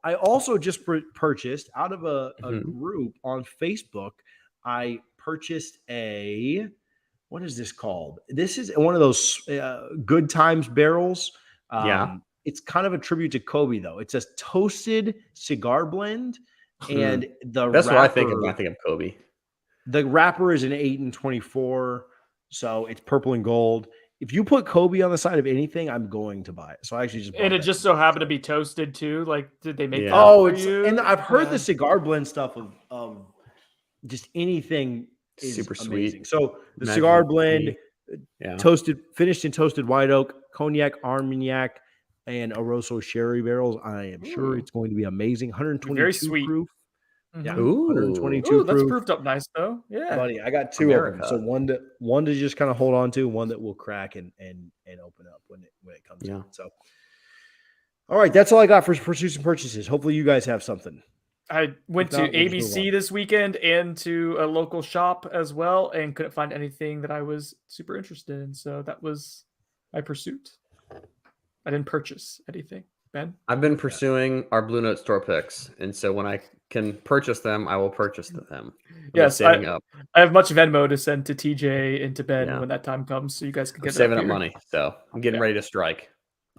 I also just purchased out of a group on Facebook. I purchased what is this called? This is one of those Good Times barrels. It's kind of a tribute to Kobe, though. It's a toasted cigar blend, and that's what I think of when I think of Kobe. The wrapper is an 8 and 24, so it's purple and gold. If you put Kobe on the side of anything, I'm going to buy it. So I actually just and it just so happened to be toasted too. Like, did they make? And I've heard the cigar blend stuff of just anything. Is super amazing. sweet. So the cigar blend, toasted, finished in toasted white oak, cognac, Armagnac, and Aroso sherry barrels. I am sure it's going to be amazing. 122 very sweet proof. Yeah, 122 that's proof. proofed up nice though. Yeah, buddy, I got two of them. So one to just kind of hold on to, one that will crack and open up when it comes in. So, all right, that's all I got for pursuits and purchases. Hopefully, you guys have something. I went to ABC this weekend and to a local shop as well and couldn't find anything that I was super interested in. So that was my pursuit. I didn't purchase anything. Ben? I've been pursuing our Blue Note store picks. And so when I can purchase them, I will purchase them. Yes, I have much Venmo to send to TJ and to Ben when that time comes. So you guys can get saving up money. So I'm getting ready to strike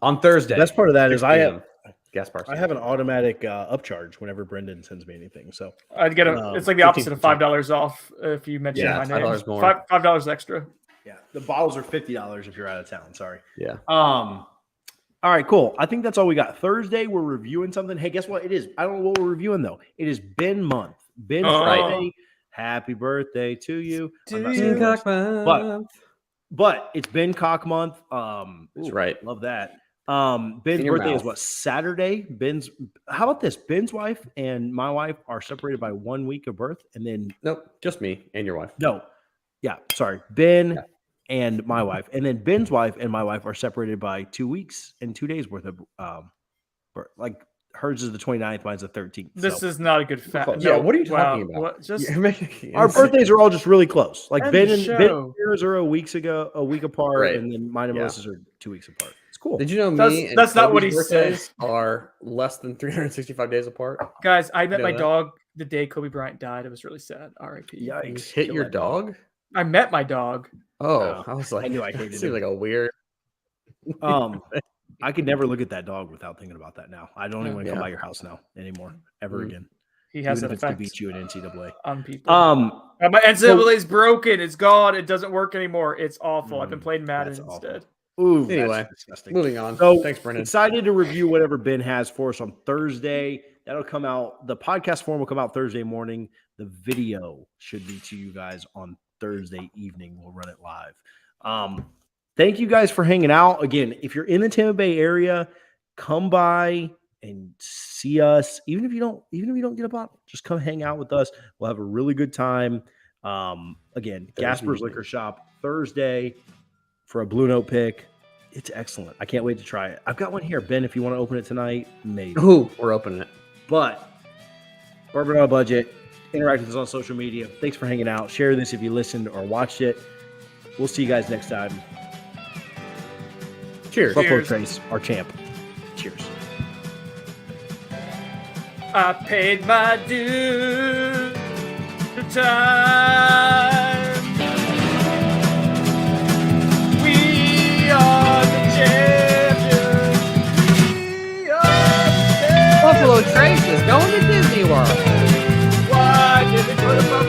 on Thursday. The best part of that is I have Gaspar. I have an automatic upcharge whenever Brendan sends me anything. So I'd get it's like the opposite of $5 off if you mention my name. $5 more. $5 extra. Yeah, the bottles are $50 if you're out of town. Sorry. Yeah. All right, cool. I think that's all we got. Thursday, we're reviewing something. Hey, guess what? It is. I don't know what we're reviewing though. It is Ben month. Ben Friday. Happy birthday to you. But it's Ben Cock month. That's right. Love that. Ben's birthday is what, Saturday? How about this? Ben's wife and my wife are separated by 1 week of birth, and then nope, just me and your wife. No, yeah, sorry, Ben and my wife, and then Ben's wife and my wife are separated by 2 weeks and 2 days worth of birth. Like hers is the 29th, mine's the 13th. This is not a good fact. Yeah, what are you talking about? What, just our birthdays are all just really close. Like Ben and yours are a week apart, and then mine and Melissa's are 2 weeks apart. Cool. Did you know me? That's not what he says. Are less than 365 days apart. Guys, I met my dog the day Kobe Bryant died. It was really sad. R.I.P. Yikes! You hit your dog? I met my dog. Oh, I was like, I knew I hated it. Seems like a weird. I could never look at that dog without thinking about that. Now I don't even want to come by your house now anymore, ever again. He has an effect to beat you in NCAA on people. My NCAA is broken. It's gone. It doesn't work anymore. It's awful. I've been playing Madden instead. Ooh, anyway, moving on. So thanks, Brendan. Excited to review whatever Ben has for us on Thursday. That'll come out. The podcast form will come out Thursday morning. The video should be to you guys on Thursday evening. We'll run it live. Thank you guys for hanging out. Again, if you're in the Tampa Bay area, come by and see us. Even if you don't get a bottle, just come hang out with us. We'll have a really good time. Again, Gaspar's Liquor Shop Thursday for a Blue Note pick. It's excellent. I can't wait to try it. I've got one here. Ben, if you want to open it tonight, maybe. Ooh, we're opening it. But Bourbon on a Budget, interact with us on social media. Thanks for hanging out. Share this if you listened or watched it. We'll see you guys next time. Cheers. Buffalo Trace, our champ. Cheers. I paid my dues the time. We are the champions. We are the Buffalo Trace is going to Disney World. What about